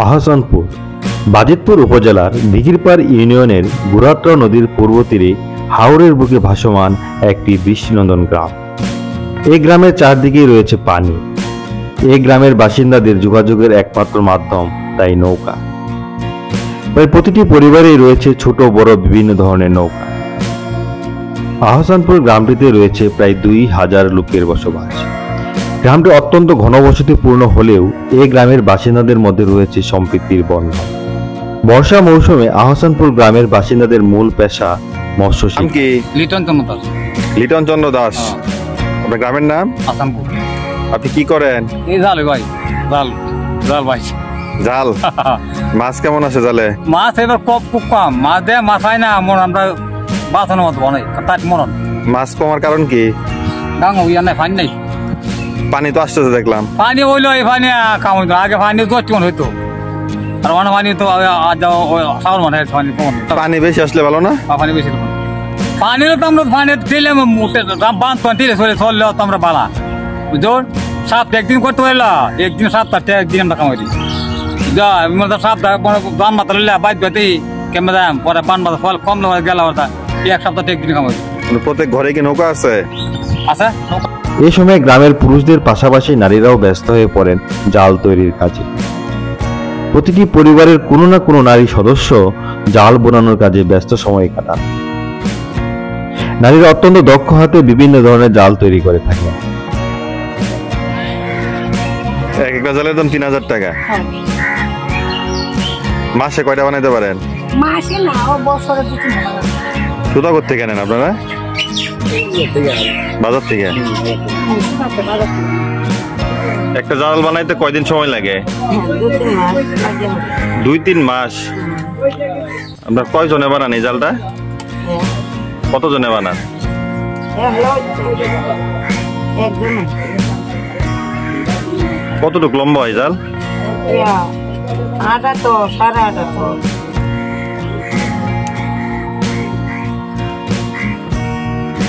আহসানপুর বাজিতপুর উপজেলার দিঘিরপাড় ইউনিয়নের গুড়াতরা নদীর পূর্ব তীরে হাওরের বুকে ভাসমান একটি বৃষ্টিনন্দন গ্রাম। এই গ্রামের চারদিকেই রয়েছে পানি। এই গ্রামের বাসিন্দাদের যোগাযোগের একমাত্র মাধ্যম তাই নৌকা। প্রায় প্রতিটি পরিবারেই রয়েছে ছোট বড় বিভিন্ন ধরনের নৌকা। আহসানপুর গ্রামটিতে রয়েছে প্রায় 2000 লোকের বসবাস। গ্রামটি অত্যন্ত ঘনবসতিপূর্ণ হলেও এই গ্রামের বাসিন্দাদের মধ্যে রয়েছে সম্প্রীতির বন্ধন। বর্ষা মৌসুমে আহসানপুর গ্রামের বাসিন্দাদের মূল পেশা মৎস্য শিল্প। লিটন চন্দ্র দাস। আপনার গ্রামের নাম? আহসানপুর। আপনি কি করেন? এই জাল ভাই, জাল জাল ভাই। জাল? মাছ কেমন আছে জালে? মাছ এবার খুব কম। মাছ দেয়, মাছ হয় না। আমরা বাঁচানোর মতো বানাই তার মরণ। মাছ কমার কারণ কি? ডাঙ ইয়া নাই, পানি নাই। পানি তো আসতেছে দেখলাম। পানি হইলো, এই পানি কাম হইতো। আগে পানি তো কেমন হইতো, আর অনেক পানি তো সাউর মানে পানি বেশি আসলে ভালো না? পানি বেশি পানি হলে তো আমরা পানি ঠেলে বাঁধ ঠেলে চললে তো আমরা বালা বুঝো। সপ্তাহে একদিন করতে পারলা, একদিন সপ্তাহে একদিন আমরা কামাই দিই। যা সপ্তাহে বান মাথা লইলা বাইক বাতি কেমন দাম পরে বান মাথা ফল কম গেল এক সপ্তাহে একদিন কামাই। প্রত্যেক ঘরে কি নৌকা আছে? আছে। এই সময় গ্রামের পুরুষদের পাশাপাশি নারীরাও ব্যস্ত হয়ে পড়েন জাল তৈরির কাজে। প্রতিটি পরিবারের কোনো না কোনো নারী সদস্য জাল বোনানোর কাজে ব্যস্ত সময় কাটান। নারীরা অত্যন্ত দক্ষ হাতে বিভিন্ন ধরনের জাল তৈরি করে থাকেন। এক একটা জালের দাম 3000 টাকা। মাসে কয়টা বানাইতে পারেন? মাসে না, বছরে 2-3 বার। সুতা করতে কেনেন আপনারা? বাজার থেকে। একটা জাল বানাইতে কয়দিন সময় লাগে? 2-3 মাস। আপনার কয়জনে বানান এই জালটা? কতজনে বানান? কতটুকু লম্বা হয় জাল?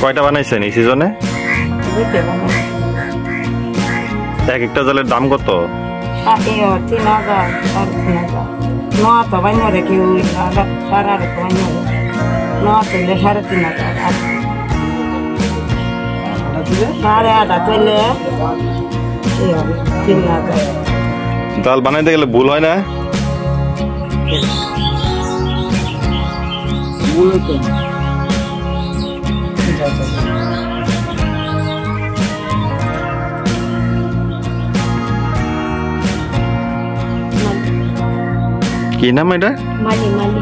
কয়টা বানাইছেন এই সিজনে? এক একটা জালের দাম কত? 3000, 3,000। জাল বানাইতে গেলে ভুল হয় না? কি নাম এটা? মালি মালি।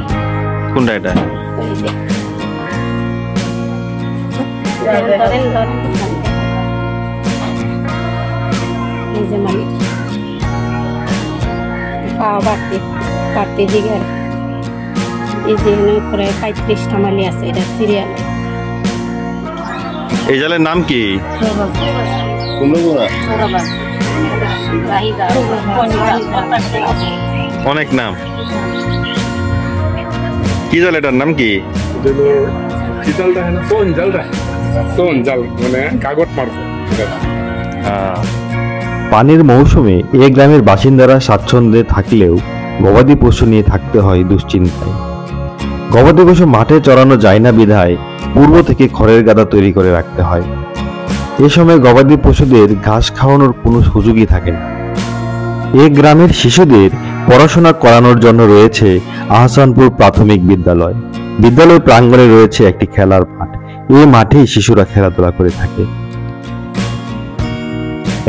কোনটা এটা? এই যে মালি পাওয়া বাড়তে দিকে এই যে করে 35টা মালি আছে। এটা সিরিয়াল। এই জালের নাম কি? অনেক নাম। কি জাল এটার নাম কি? পানির মৌসুমে এই গ্রামের বাসিন্দারা স্বাচ্ছন্দ্যে থাকলেও গবাদি পশু নিয়ে থাকতে হয় দুশ্চিন্তায়। গবাদি পশু মাঠে চড়ানো যায় না বিধায় পূর্ব থেকে খড়ের গাদা তৈরি করে রাখতে হয়। এ সময় গবাদি পশুদের ঘাস খাওয়ানোর কোনো সুযোগই থাকে না। এই গ্রামের শিশুদের পড়াশোনা করানোর জন্য রয়েছে আহসানপুর প্রাথমিক বিদ্যালয়। বিদ্যালয় প্রাঙ্গণে রয়েছে একটি খেলার মাঠ। এই মাঠেই শিশুরা খেলাধুলা করে থাকে।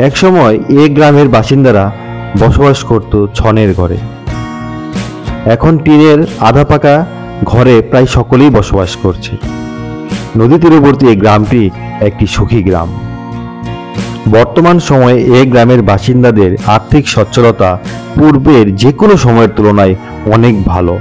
একসময় এই গ্রামের বাসিন্দারা বসবাস করত ছনের ঘরে। এখন টিনের আধা পাকা ঘরে প্রায় সকলেই বসবাস করছে। নদী তীরবর্তী এই গ্রামটি একটি সুখী গ্রাম। বর্তমান সময়ে এই গ্রামের বাসিন্দাদের আর্থিক সচ্ছলতা পূর্বের যে কোনো সময়ের তুলনায় অনেক ভালো।